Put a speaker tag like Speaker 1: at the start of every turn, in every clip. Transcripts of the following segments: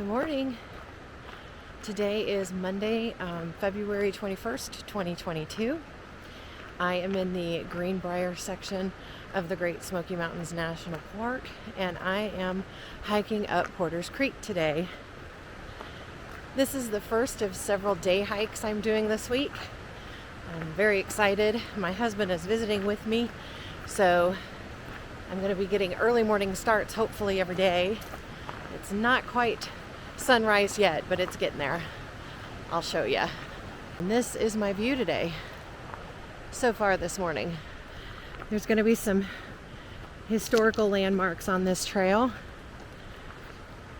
Speaker 1: Good morning. Today is Monday, February 21st, 2022. I am in the Greenbrier section of the Great Smoky Mountains National Park, and I am hiking up Porter's Creek today. This is the first of several day hikes I'm doing this week. I'm very excited. My husband is visiting with me, so I'm going to be getting early morning starts hopefully every day. It's not quite sunrise yet, but it's getting there. I'll show you. And this is my view today. So far this morning. There's going to be some historical landmarks on this trail.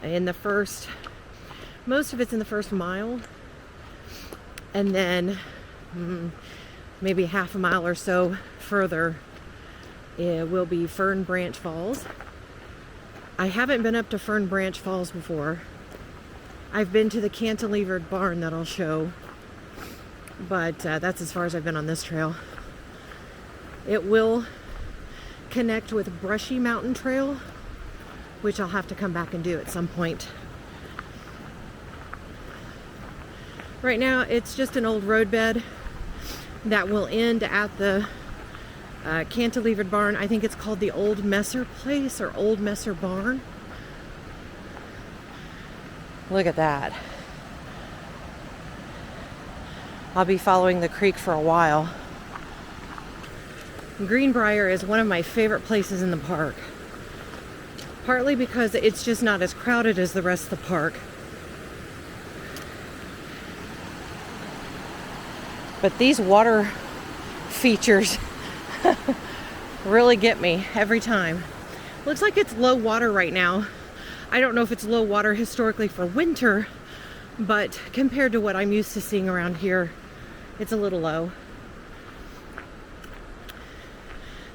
Speaker 1: Most of it's in the first mile. And then maybe half a mile or so further, it will be Fern Branch Falls. I haven't been up to Fern Branch Falls before. I've been to the cantilevered barn that I'll show, but that's as far as I've been on this trail. It will connect with Brushy Mountain Trail, which I'll have to come back and do at some point. Right now, it's just an old roadbed that will end at the cantilevered barn. I think it's called the Old Messer Place or Old Messer Barn. Look at that. I'll be following the creek for a while. Greenbrier is one of my favorite places in the park. Partly because it's just not as crowded as the rest of the park. But these water features really get me every time. Looks like it's low water right now. I don't know if it's low water historically for winter, but compared to what I'm used to seeing around here, it's a little low.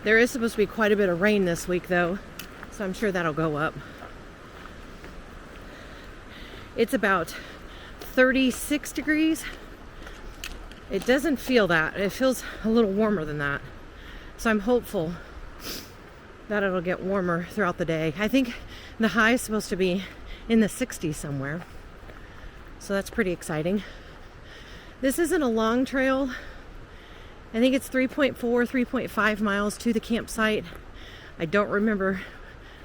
Speaker 1: There is supposed to be quite a bit of rain this week though, so I'm sure that'll go up. It's about 36 degrees. It doesn't feel that. It feels a little warmer than that. So I'm hopeful that it'll get warmer throughout the day. I think the high is supposed to be in the 60s somewhere. So that's pretty exciting. This isn't a long trail. I think it's 3.5 miles to the campsite. I don't remember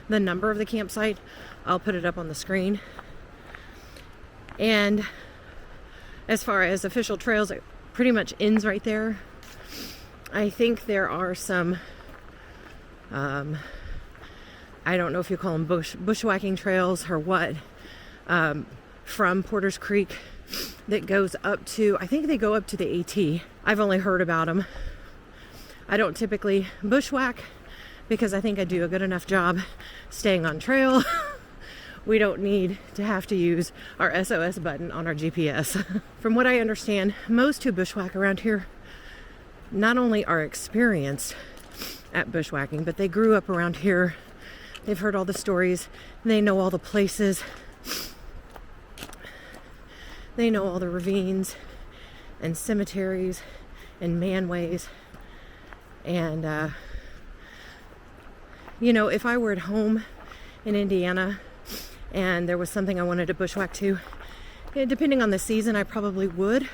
Speaker 1: the number of the campsite. I'll put it up on the screen. And as far as official trails, it pretty much ends right there. I think there are some I don't know if you call them bushwhacking trails or what, from Porter's Creek that goes up to, I think they go up to the AT. I've only heard about them. I don't typically bushwhack because I think I do a good enough job staying on trail. We don't need to have to use our SOS button on our GPS. From what I understand, most who bushwhack around here not only are experienced at bushwhacking, but they grew up around here. They've heard all the stories. They know all the places. They know all the ravines and cemeteries and manways. And, if I were at home in Indiana and there was something I wanted to bushwhack to, depending on the season, I probably would.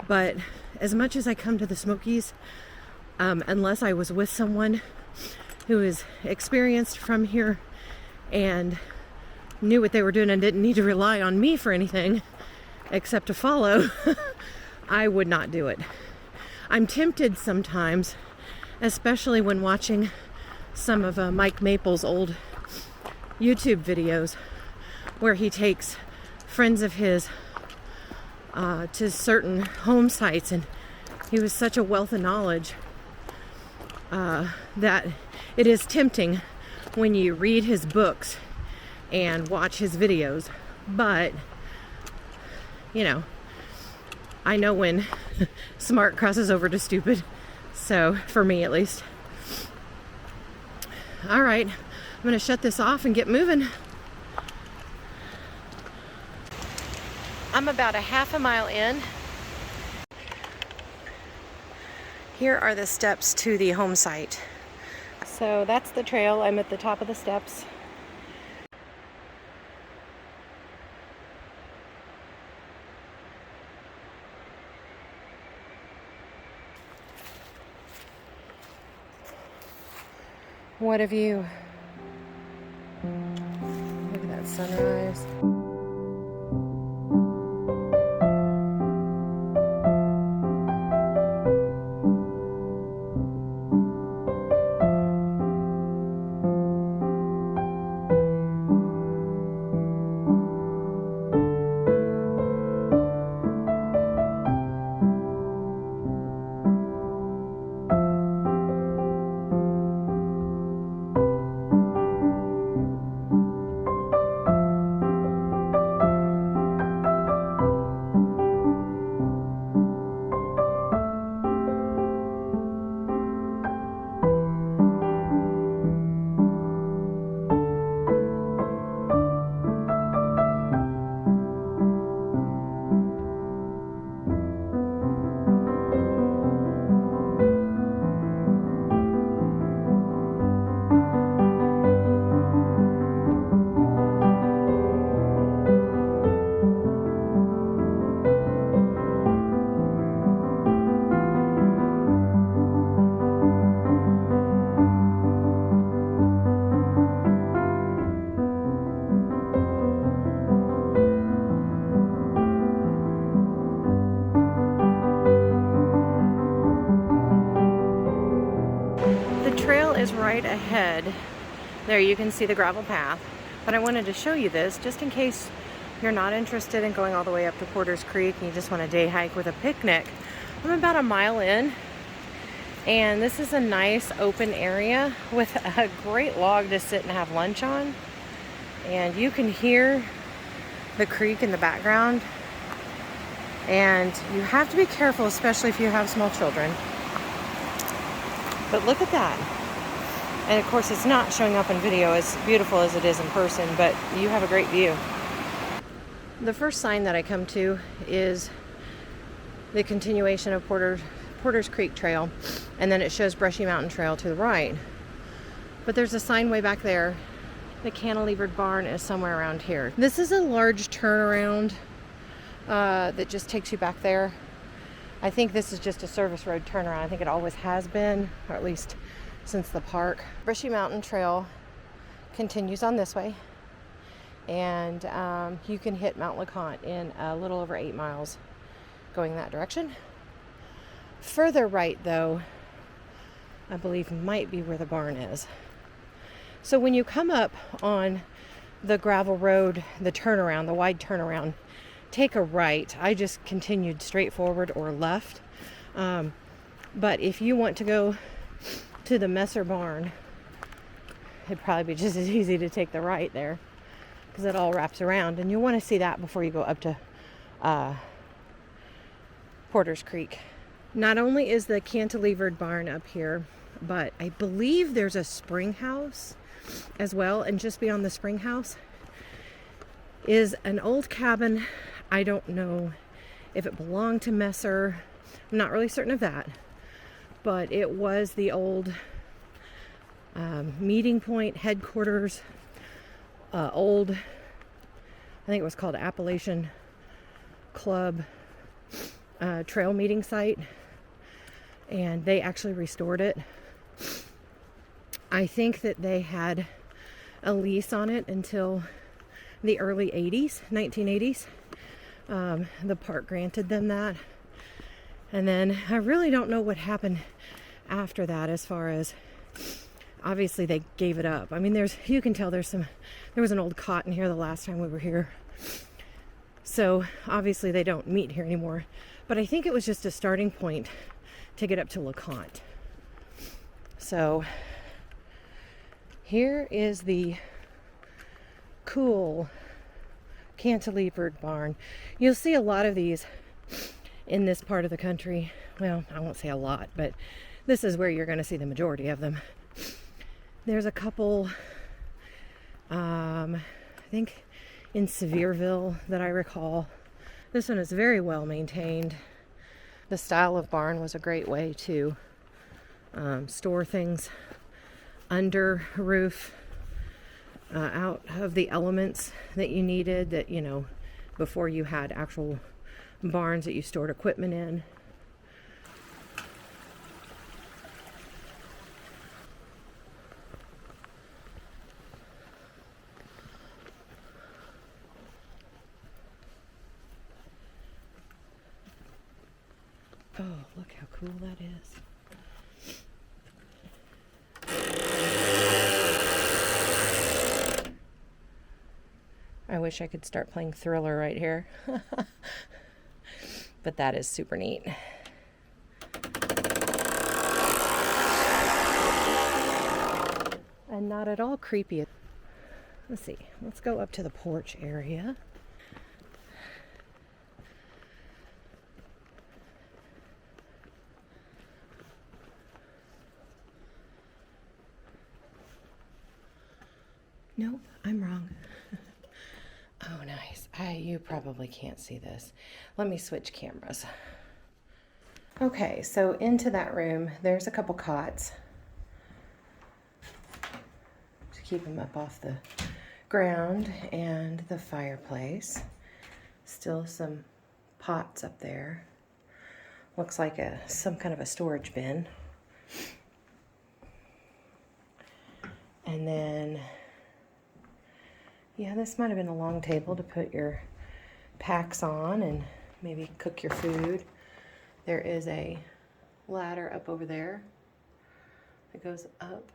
Speaker 1: But as much as I come to the Smokies, unless I was with someone who is experienced from here and knew what they were doing and didn't need to rely on me for anything except to follow, I would not do it. I'm tempted sometimes, especially when watching some of Mike Maple's old YouTube videos where he takes friends of his to certain home sites, and he was such a wealth of knowledge that it is tempting when you read his books and watch his videos. But I know when smart crosses over to stupid, so for me at least. All right, I'm gonna shut this off and get moving. I'm about a half a mile in. Here are the steps to the home site. So that's the trail. I'm at the top of the steps. What a view. Look at that sunrise. Is right ahead. There you can see the gravel path, but I wanted to show you this just in case you're not interested in going all the way up to Porter's Creek and you just want a day hike with a picnic. I'm about a mile in, and this is a nice open area with a great log to sit and have lunch on, and you can hear the creek in the background, and you have to be careful, especially if you have small children. But look at that. And of course, it's not showing up in video as beautiful as it is in person, but you have a great view. The first sign that I come to is the continuation of Porter's Creek Trail, and then it shows Brushy Mountain Trail to the right. But there's a sign way back there. The cantilevered barn is somewhere around here. This is a large turnaround that just takes you back there. I think this is just a service road turnaround. I think it always has been, or at least since the park. Brushy Mountain Trail continues on this way, and you can hit Mount LeConte in a little over 8 miles going that direction. Further right, though, I believe might be where the barn is. So when you come up on the gravel road, the turnaround, the wide turnaround, take a right. I just continued straight forward or left. But if you want to go to the Messer barn, it'd probably be just as easy to take the right there because it all wraps around, and you'll want to see that before you go up to Porter's Creek. Not only is the cantilevered barn up here, but I believe there's a spring house as well, and just beyond the spring house is an old cabin. I don't know if it belonged to Messer. I'm not really certain of that. But it was the old meeting point, headquarters, old, I think it was called Appalachian Club trail meeting site. And they actually restored it. I think that they had a lease on it until the early 80s, 1980s. The park granted them that. And then I really don't know what happened after that, as far as, obviously they gave it up. I mean, you can tell there was an old cot in here the last time we were here. So obviously they don't meet here anymore. But I think it was just a starting point to get up to LeConte. So here is the cool cantilevered barn. You'll see a lot of these in this part of the country. Well, I won't say a lot, but this is where you're going to see the majority of them. There's a couple, I think in Sevierville that I recall. This one is very well maintained. The style of barn was a great way to store things under roof, out of the elements that you needed, that, you know, before you had actual barns that you stored equipment in. Oh, look how cool that is. I wish I could start playing Thriller right here. But that is super neat. And not at all creepy. Let's see. Let's go up to the porch area. Nope, I'm wrong. Oh, nice. You probably can't see this. Let me switch cameras. Okay, so into that room, there's a couple cots to keep them up off the ground, and the fireplace. Still some pots up there. Looks like some kind of a storage bin. And then, yeah, this might have been a long table to put your packs on and maybe cook your food. There is a ladder up over there that goes up.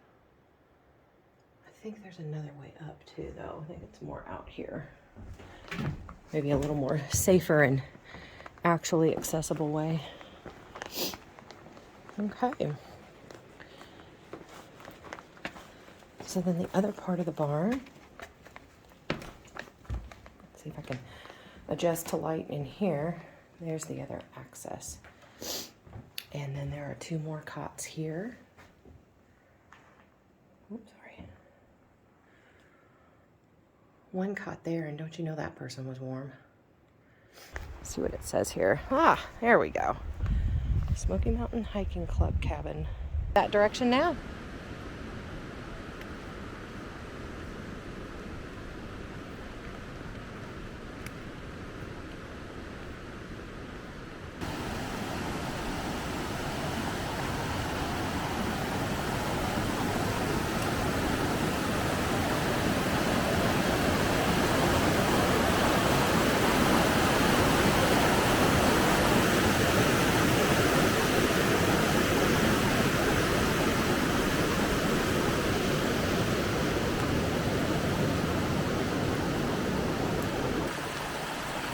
Speaker 1: I think there's another way up too, though. I think it's more out here. Maybe a little more safer and actually accessible way. Okay. So then the other part of the barn. Let's see if I can adjust to light in here. There's the other access. And then there are two more cots here. Oops, sorry. One cot there, and don't you know that person was warm? Let's see what it says here. Ah, there we go. Smoky Mountain Hiking Club cabin. That direction now.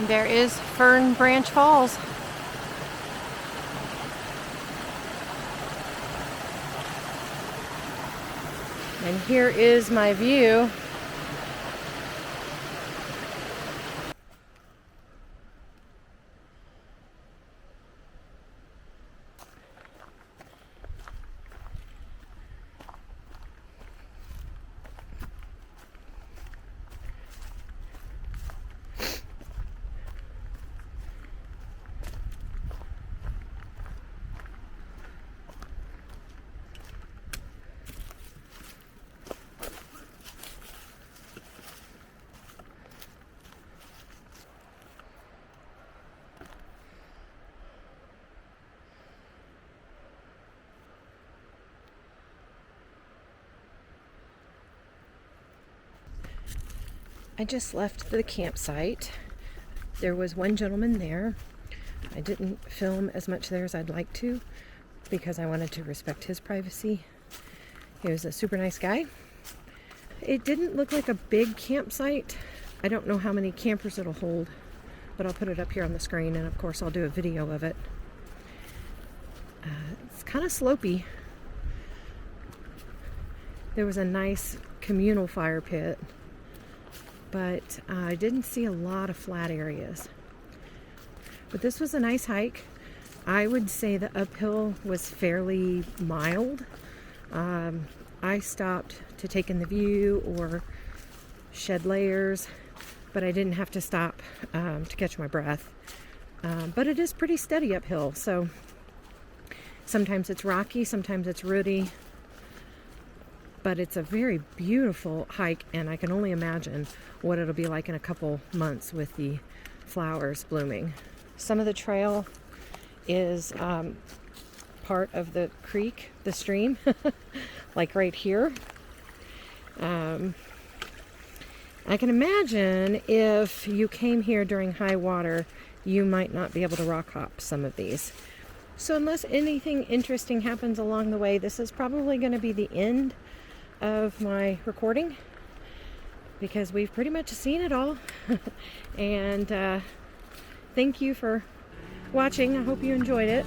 Speaker 1: There is Fern Branch Falls. And here is my view. I just left the campsite. There was one gentleman there. I didn't film as much there as I'd like to because I wanted to respect his privacy. He was a super nice guy. It didn't look like a big campsite. I don't know how many campers it'll hold, but I'll put it up here on the screen, and of course I'll do a video of it. It's kind of slopey. There was a nice communal fire pit, but I didn't see a lot of flat areas. But this was a nice hike. I would say the uphill was fairly mild. I stopped to take in the view or shed layers, but I didn't have to stop to catch my breath. But it is pretty steady uphill, so sometimes it's rocky, sometimes it's rooty. But it's a very beautiful hike, and I can only imagine what it'll be like in a couple months with the flowers blooming. Some of the trail is part of the creek, the stream, like right here. I can imagine if you came here during high water, you might not be able to rock hop some of these. So unless anything interesting happens along the way, this is probably going to be the end of my recording, because we've pretty much seen it all. And thank you for watching. I hope you enjoyed it.